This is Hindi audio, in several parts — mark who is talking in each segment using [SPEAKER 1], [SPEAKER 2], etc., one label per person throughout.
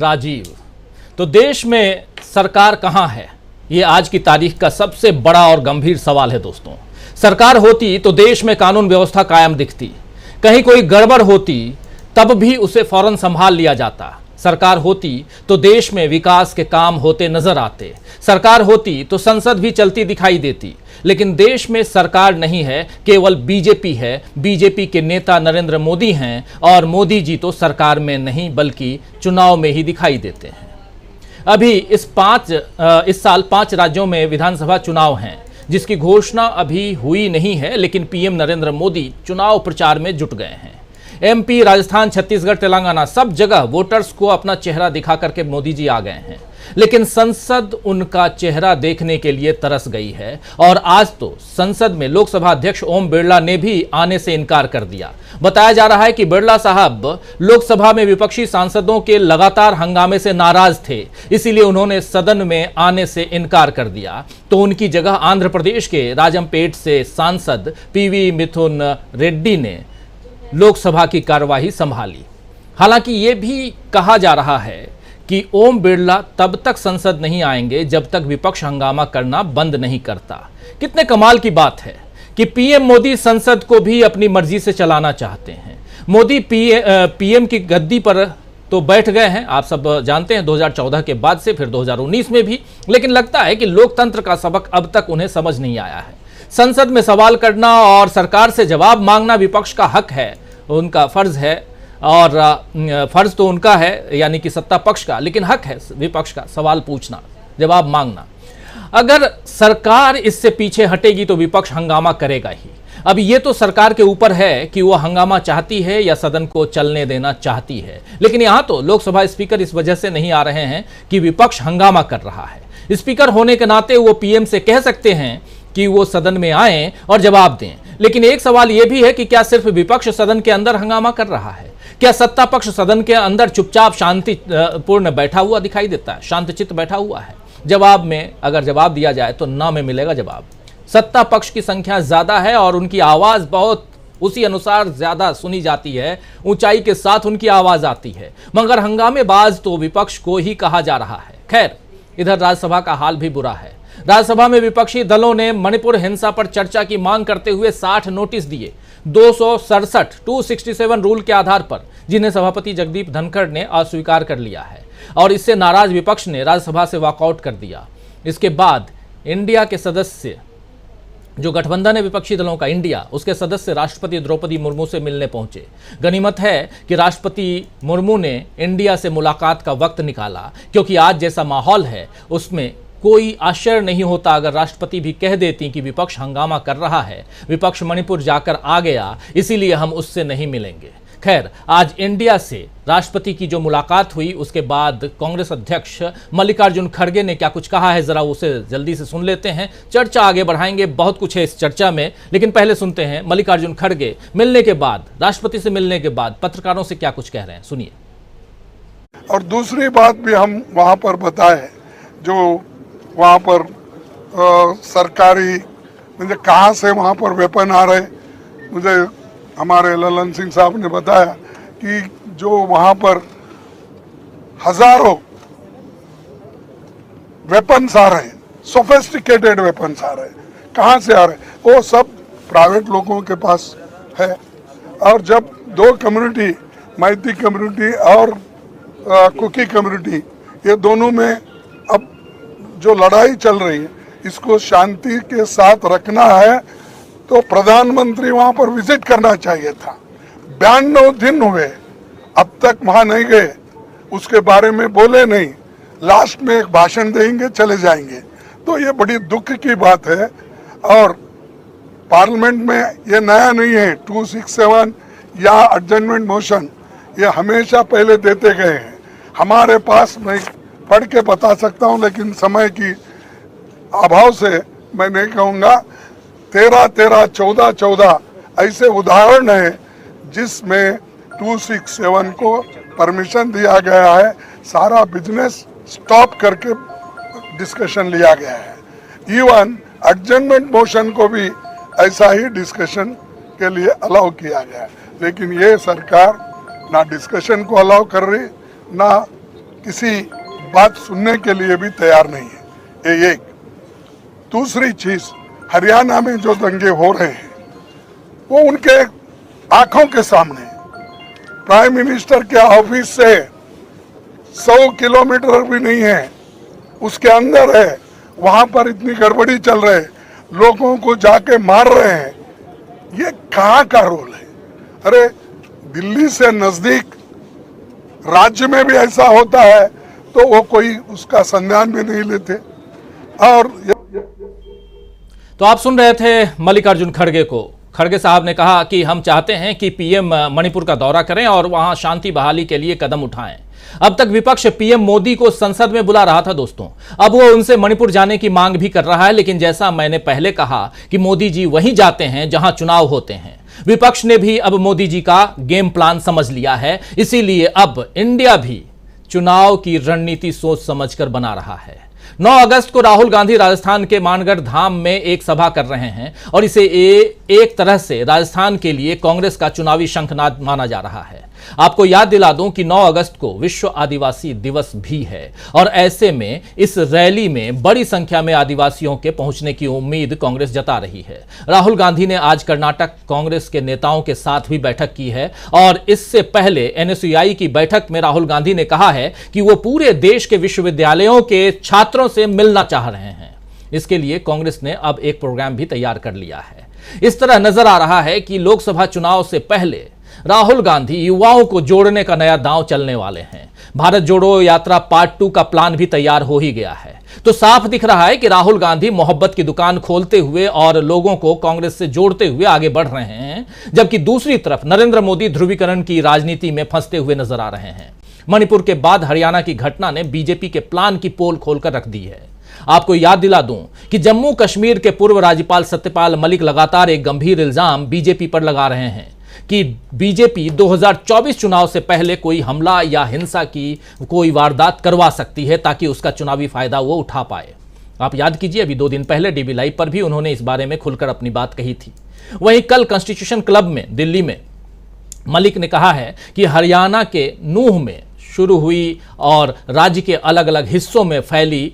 [SPEAKER 1] राजीव, तो देश में सरकार कहां है? ये आज की तारीख का सबसे बड़ा और गंभीर सवाल है दोस्तों। सरकार होती तो देश में कानून व्यवस्था कायम दिखती, कहीं कोई गड़बड़ होती तब भी उसे फौरन संभाल लिया जाता। सरकार होती तो देश में विकास के काम होते नजर आते। सरकार होती तो संसद भी चलती दिखाई देती। लेकिन देश में सरकार नहीं है, केवल बीजेपी है। बीजेपी के नेता नरेंद्र मोदी हैं और मोदी जी तो सरकार में नहीं बल्कि चुनाव में ही दिखाई देते हैं। अभी इस साल 5 राज्यों में विधानसभा चुनाव हैं, जिसकी घोषणा अभी हुई नहीं है, लेकिन पीएम नरेंद्र मोदी चुनाव प्रचार में जुट गए हैं। एमपी, राजस्थान, छत्तीसगढ़, तेलंगाना सब जगह वोटर्स को अपना चेहरा दिखा करके मोदी जी आ गए हैं। लेकिन संसद उनका चेहरा देखने के लिए तरस गई है और आज तो संसद में लोकसभा अध्यक्ष ओम बिरला ने भी आने से इनकार कर दिया। बताया जा रहा है कि बिरला साहब लोकसभा में विपक्षी सांसदों के लगातार हंगामे से नाराज थे, इसीलिए उन्होंने सदन में आने से इनकार कर दिया। तो उनकी जगह आंध्र प्रदेश के राजमपेट से सांसद पीवी मिथुन रेड्डी ने लोकसभा की कार्यवाही संभाली। हालांकि यह भी कहा जा रहा है कि ओम बिरला तब तक संसद नहीं आएंगे जब तक विपक्ष हंगामा करना बंद नहीं करता। कितने कमाल की बात है कि पीएम मोदी संसद को भी अपनी मर्जी से चलाना चाहते हैं। मोदी पीएम की गद्दी पर तो बैठ गए हैं, आप सब जानते हैं, 2014 के बाद से, फिर 2019 में भी। लेकिन लगता है कि लोकतंत्र का सबक अब तक उन्हें समझ नहीं आया है। संसद में सवाल करना और सरकार से जवाब मांगना विपक्ष का हक है, उनका फर्ज है, और फर्ज तो उनका है यानी कि सत्ता पक्ष का, लेकिन हक है विपक्ष का सवाल पूछना, जवाब मांगना। अगर सरकार इससे पीछे हटेगी तो विपक्ष हंगामा करेगा ही। अब ये तो सरकार के ऊपर है कि वो हंगामा चाहती है या सदन को चलने देना चाहती है। लेकिन यहां तो लोकसभा स्पीकर इस वजह से नहीं आ रहे हैं कि विपक्ष हंगामा कर रहा है। स्पीकर होने के नाते वो पीएम से कह सकते हैं कि वो सदन में आएं और जवाब दें। लेकिन एक सवाल यह भी है कि क्या सिर्फ विपक्ष सदन के अंदर हंगामा कर रहा है? क्या सत्ता पक्ष सदन के अंदर चुपचाप शांतिपूर्ण बैठा हुआ दिखाई देता है, शांतचित्त बैठा हुआ है? जवाब में अगर जवाब दिया जाए तो ना में मिलेगा जवाब। सत्ता पक्ष की संख्या ज्यादा है और उनकी आवाज बहुत उसी अनुसार ज्यादा सुनी जाती है, ऊंचाई के साथ उनकी आवाज आती है। मगर हंगामेबाज तो विपक्ष को ही कहा जा रहा है। खैर, इधर राज्यसभा का हाल भी बुरा है। राज्यसभा में विपक्षी दलों ने मणिपुर हिंसा पर चर्चा की मांग करते हुए 60 नोटिस दिए, 267 रूल के आधार पर, जिन्हें सभापति जगदीप धनखड़ ने अस्वीकार कर लिया है। और इससे नाराज विपक्ष ने राज्यसभा से वॉकआउट कर दिया। इसके बाद इंडिया के सदस्य, जो गठबंधन है विपक्षी दलों का इंडिया, उसके सदस्य राष्ट्रपति द्रौपदी मुर्मू से मिलने पहुंचे। गनीमत है कि राष्ट्रपति मुर्मू ने इंडिया से मुलाकात का वक्त निकाला, क्योंकि आज जैसा माहौल है उसमें कोई आश्चर्य नहीं होता अगर राष्ट्रपति भी कह देती कि विपक्ष हंगामा कर रहा है, विपक्ष मणिपुर जाकर आ गया, इसीलिए हम उससे नहीं मिलेंगे। खैर, आज इंडिया से राष्ट्रपति की जो मुलाकात हुई उसके बाद कांग्रेस अध्यक्ष मल्लिकार्जुन खड़गे ने क्या कुछ कहा है, जरा उसे जल्दी से सुन लेते हैं। चर्चा आगे बढ़ाएंगे, बहुत कुछ है इस चर्चा में, लेकिन पहले सुनते हैं मल्लिकार्जुन खड़गे मिलने के बाद, राष्ट्रपति से मिलने के बाद पत्रकारों से क्या कुछ कह रहे हैं, सुनिए।
[SPEAKER 2] और दूसरी बात भी हम वहाँ पर बताए, जो वहाँ पर सरकारी मुझे कहाँ से वहाँ पर वेपन आ रहे, मुझे हमारे ललन सिंह साहब ने बताया कि जो वहाँ पर हजारों वेपन्स आ रहे हैं, सोफिस्टिकेटेड वेपन्स आ रहे हैं, कहाँ से आ रहे हैं? वो सब प्राइवेट लोगों के पास है। और जब दो कम्युनिटी, मैती कम्युनिटी और कुकी कम्युनिटी, ये दोनों में अब जो लड़ाई चल रही है, इसको शांति के साथ रखना है तो प्रधानमंत्री वहां पर विजिट करना चाहिए था। 92 दिन हुए, अब तक वहां नहीं गए, उसके बारे में बोले नहीं, लास्ट में एक भाषण देंगे, चले जाएंगे। तो ये बड़ी दुख की बात है। और पार्लियामेंट में ये नया नहीं है, 267 या एडजर्नमेंट मोशन, ये हमेशा पहले देते गए हैं हमारे पास। मैं पढ़ के बता सकता हूं, लेकिन समय की अभाव से मैं नहीं कहूँगा। 13-13, 14-14 ऐसे उदाहरण है जिसमें 267 को परमिशन दिया गया है, सारा बिजनेस स्टॉप करके डिस्कशन लिया गया है। इवन एडजर्नमेंट मोशन को भी ऐसा ही डिस्कशन के लिए अलाउ किया गया है। लेकिन ये सरकार ना डिस्कशन को अलाउ कर रही, ना किसी बात सुनने के लिए भी तैयार नहीं है। ये एक। दूसरी चीज, हरियाणा में जो दंगे हो रहे हैं वो उनके आंखों के सामने, प्राइम मिनिस्टर के ऑफिस से 100 किलोमीटर भी नहीं है, उसके अंदर है, वहां पर इतनी गड़बड़ी चल रही है, लोगों को जाके मार रहे हैं। ये कहाँ का रोल है? अरे दिल्ली से नजदीक राज्य में भी ऐसा होता है तो वो कोई उसका संज्ञान भी नहीं लेते। और
[SPEAKER 1] तो आप सुन रहे थे मल्लिकार्जुन खड़गे को। खड़गे साहब ने कहा कि हम चाहते हैं कि पीएम मणिपुर का दौरा करें और वहां शांति बहाली के लिए कदम उठाएं। अब तक विपक्ष पीएम मोदी को संसद में बुला रहा था दोस्तों, अब वो उनसे मणिपुर जाने की मांग भी कर रहा है। लेकिन जैसा मैंने पहले कहा कि मोदी जी वहीं जाते हैं जहां चुनाव होते हैं। विपक्ष ने भी अब मोदी जी का गेम प्लान समझ लिया है, इसीलिए अब इंडिया भी चुनाव की रणनीति सोच समझकर बना रहा है। 9 अगस्त को राहुल गांधी राजस्थान के मानगढ़ धाम में एक सभा कर रहे हैं और इसे एक तरह से राजस्थान के लिए कांग्रेस का चुनावी शंखनाद माना जा रहा है। आपको याद दिला दूं कि 9 अगस्त को विश्व आदिवासी दिवस भी है और ऐसे में इस रैली में बड़ी संख्या में आदिवासियों के पहुंचने की उम्मीद कांग्रेस जता रही है। राहुल गांधी ने आज कर्नाटक कांग्रेस के नेताओं के साथ भी बैठक की है और इससे पहले एनएसयूआई की बैठक में राहुल गांधी ने कहा है कि वो पूरे देश के विश्वविद्यालयों के छात्रों से मिलना चाह रहे हैं। इसके लिए कांग्रेस ने अब एक प्रोग्राम भी तैयार कर लिया है। इस तरह नजर आ रहा है कि लोकसभा चुनाव से पहले राहुल गांधी युवाओं को जोड़ने का नया दांव चलने वाले हैं। भारत जोड़ो यात्रा पार्ट 2 का प्लान भी तैयार हो ही गया है। तो साफ दिख रहा है कि राहुल गांधी मोहब्बत की दुकान खोलते हुए और लोगों को कांग्रेस से जोड़ते हुए आगे बढ़ रहे हैं, जबकि दूसरी तरफ नरेंद्र मोदी ध्रुवीकरण की राजनीति में फंसते हुए नजर आ रहे हैं। मणिपुर के बाद हरियाणा की घटना ने बीजेपी के प्लान की पोल खोलकर रख दी है। आपको याद दिला दूं कि जम्मू कश्मीर के पूर्व राज्यपाल सत्यपाल मलिक लगातार एक गंभीर इल्जाम बीजेपी पर लगा रहे हैं कि बीजेपी 2024 चुनाव से पहले कोई हमला या हिंसा की कोई वारदात करवा सकती है ताकि उसका चुनावी फायदा वो उठा पाए। आप याद कीजिए, अभी 2 दिन पहले डीबी लाइव पर भी उन्होंने इस बारे में खुलकर अपनी बात कही थी। वहीं कल कॉन्स्टिट्यूशन क्लब में दिल्ली में मलिक ने कहा है कि हरियाणा के नूह में शुरू हुई और राज्य के अलग अलग हिस्सों में फैली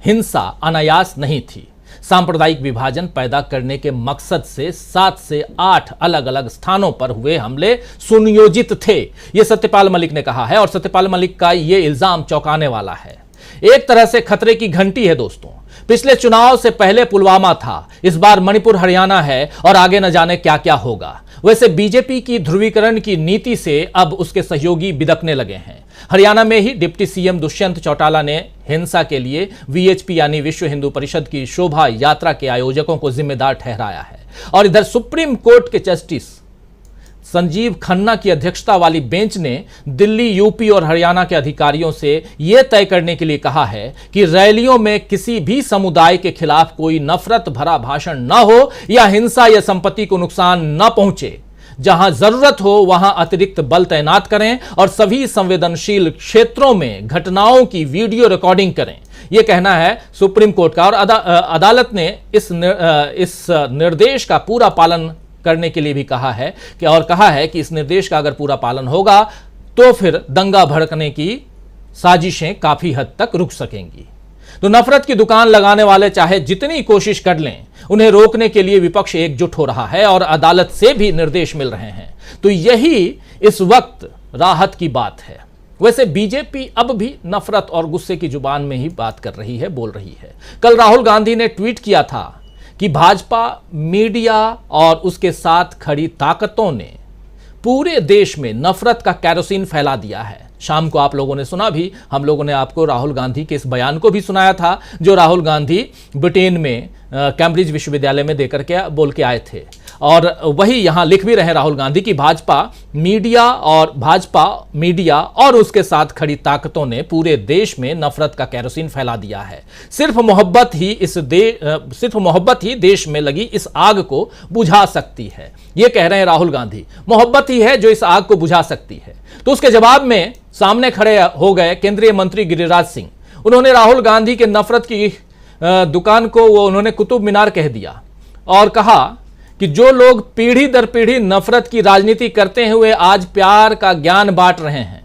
[SPEAKER 1] हिंसा अनायास नहीं थी। सांप्रदायिक विभाजन पैदा करने के मकसद से 7 से 8 अलग अलग स्थानों पर हुए हमले सुनियोजित थे, यह सत्यपाल मलिक ने कहा है। और सत्यपाल मलिक का यह इल्जाम चौंकाने वाला है, एक तरह से खतरे की घंटी है दोस्तों। पिछले चुनाव से पहले पुलवामा था, इस बार मणिपुर हरियाणा है और आगे न जाने क्या क्या होगा। वैसे बीजेपी की ध्रुवीकरण की नीति से अब उसके सहयोगी बिदकने लगे हैं। हरियाणा में ही डिप्टी सीएम दुष्यंत चौटाला ने हिंसा के लिए वीएचपी यानी विश्व हिंदू परिषद की शोभा यात्रा के आयोजकों को जिम्मेदार ठहराया है। और इधर सुप्रीम कोर्ट के जस्टिस संजीव खन्ना की अध्यक्षता वाली बेंच ने दिल्ली, यूपी और हरियाणा के अधिकारियों से यह तय करने के लिए कहा है कि रैलियों में किसी भी समुदाय के खिलाफ कोई नफरत भरा भाषण न हो या हिंसा या संपत्ति को नुकसान न पहुंचे। जहां जरूरत हो वहां अतिरिक्त बल तैनात करें और सभी संवेदनशील क्षेत्रों में घटनाओं की वीडियो रिकॉर्डिंग करें, यह कहना है सुप्रीम कोर्ट का। और अदालत ने इस निर्देश का पूरा पालन करने के लिए भी कहा है कि इस निर्देश का अगर पूरा पालन होगा तो फिर दंगा भड़कने की साजिशें काफी हद तक रुक सकेंगी। तो नफरत की दुकान लगाने वाले चाहे जितनी कोशिश कर लें, उन्हें रोकने के लिए विपक्ष एकजुट हो रहा है और अदालत से भी निर्देश मिल रहे हैं। तो यही इस वक्त राहत की बात है। वैसे बीजेपी अब भी नफरत और गुस्से की जुबान में ही बात कर रही है, बोल रही है। कल राहुल गांधी ने ट्वीट किया था कि भाजपा, मीडिया और उसके साथ खड़ी ताकतों ने पूरे देश में नफरत का कैरोसिन फैला दिया है। शाम को आप लोगों ने सुना भी, हम लोगों ने आपको राहुल गांधी के इस बयान को भी सुनाया था जो राहुल गांधी ब्रिटेन में कैम्ब्रिज विश्वविद्यालय में देकर के बोल के आए थे। और वही यहां लिख भी रहे राहुल गांधी कि भाजपा मीडिया और उसके साथ खड़ी ताकतों ने पूरे देश में नफरत का कैरोसिन फैला दिया है। सिर्फ मोहब्बत ही देश में लगी इस आग को बुझा सकती है, ये कह रहे हैं राहुल गांधी। मोहब्बत ही है जो इस आग को बुझा सकती है। तो उसके जवाब में सामने खड़े हो गए केंद्रीय मंत्री गिरिराज सिंह। उन्होंने राहुल गांधी के नफरत की दुकान को उन्होंने कुतुब मीनार कह दिया और कहा कि जो लोग पीढ़ी दर पीढ़ी नफरत की राजनीति करते हुए आज प्यार का ज्ञान बांट रहे हैं,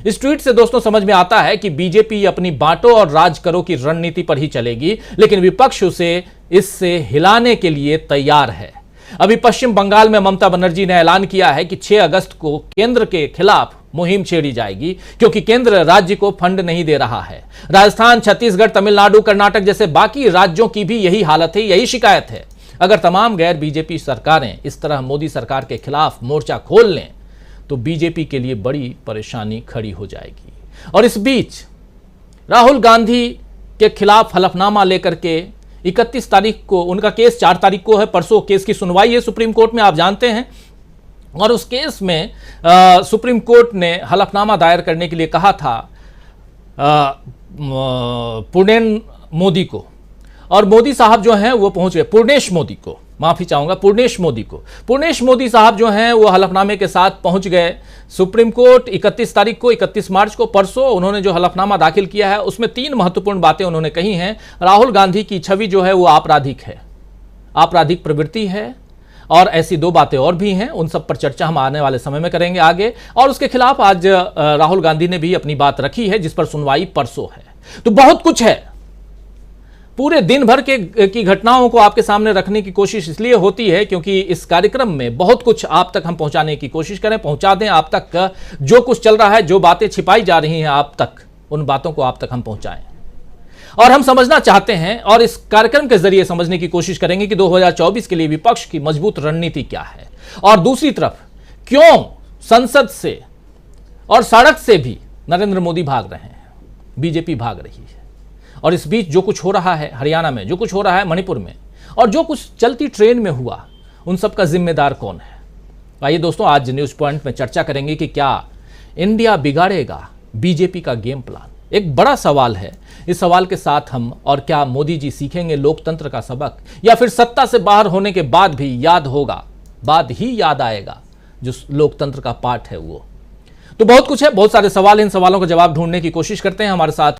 [SPEAKER 1] इस ट्वीट से दोस्तों समझ में आता है कि बीजेपी अपनी बांटो और राज करो की रणनीति पर ही चलेगी, लेकिन विपक्ष उसे इससे हिलाने के लिए तैयार है। अभी पश्चिम बंगाल में ममता बनर्जी ने ऐलान किया है कि 6 अगस्त को केंद्र के खिलाफ मुहिम छेड़ी जाएगी, क्योंकि केंद्र राज्य को फंड नहीं दे रहा है। राजस्थान, छत्तीसगढ़, तमिलनाडु, कर्नाटक जैसे बाकी राज्यों की भी यही हालत है, यही शिकायत है। अगर तमाम गैर बीजेपी सरकारें इस तरह मोदी सरकार के खिलाफ मोर्चा खोल लें तो बीजेपी के लिए बड़ी परेशानी खड़ी हो जाएगी। और इस बीच राहुल गांधी के खिलाफ हलफनामा लेकर के 31 तारीख को, उनका केस 4 तारीख को है, परसों केस की सुनवाई है सुप्रीम कोर्ट में, आप जानते हैं। और उस केस में सुप्रीम कोर्ट ने हलफनामा दायर करने के लिए कहा था पूर्णेन मोदी को, और मोदी साहब जो हैं वो पहुंच गए, पूर्णेश मोदी को, माफी चाहूंगा, पूर्णेश मोदी को। पूर्णेश मोदी साहब जो हैं वो हलफनामे के साथ पहुंच गए सुप्रीम कोर्ट 31 तारीख को, 31 मार्च को, परसों। उन्होंने जो हलफनामा दाखिल किया है उसमें 3 महत्वपूर्ण बातें उन्होंने कही हैं। राहुल गांधी की छवि जो है वो आपराधिक है, आपराधिक प्रवृत्ति है, और ऐसी 2 बातें और भी हैं, उन सब पर चर्चा हम आने वाले समय में करेंगे आगे। और उसके खिलाफ आज राहुल गांधी ने भी अपनी बात रखी है, जिस पर सुनवाई परसों है। तो बहुत कुछ है। पूरे दिन भर की घटनाओं को आपके सामने रखने की कोशिश इसलिए होती है क्योंकि इस कार्यक्रम में बहुत कुछ आप तक हम पहुंचाने की कोशिश करें, पहुंचा दें आप तक। जो कुछ चल रहा है, जो बातें छिपाई जा रही हैं आप तक, उन बातों को आप तक हम पहुंचाएं। और हम समझना चाहते हैं और इस कार्यक्रम के जरिए समझने की कोशिश करेंगे कि 2024 के लिए विपक्ष की मजबूत रणनीति क्या है, और दूसरी तरफ क्यों संसद से और सड़क से भी नरेंद्र मोदी भाग रहे हैं, बीजेपी भाग रही है। और इस बीच जो कुछ हो रहा है हरियाणा में, जो कुछ हो रहा है मणिपुर में, और जो कुछ चलती ट्रेन में हुआ, उन सब का जिम्मेदार कौन है? आइए दोस्तों, आज न्यूज पॉइंट में चर्चा करेंगे कि क्या इंडिया बिगाड़ेगा बीजेपी का गेम प्लान। एक बड़ा सवाल है। इस सवाल के साथ हम, और क्या मोदी जी सीखेंगे लोकतंत्र का सबक, या फिर सत्ता से बाहर होने के बाद भी याद होगा, बाद ही याद आएगा जो लोकतंत्र का पाठ है वो। तो बहुत कुछ है, बहुत सारे सवाल हैं। इन सवालों का जवाब ढूंढने की कोशिश करते हैं। हमारे साथ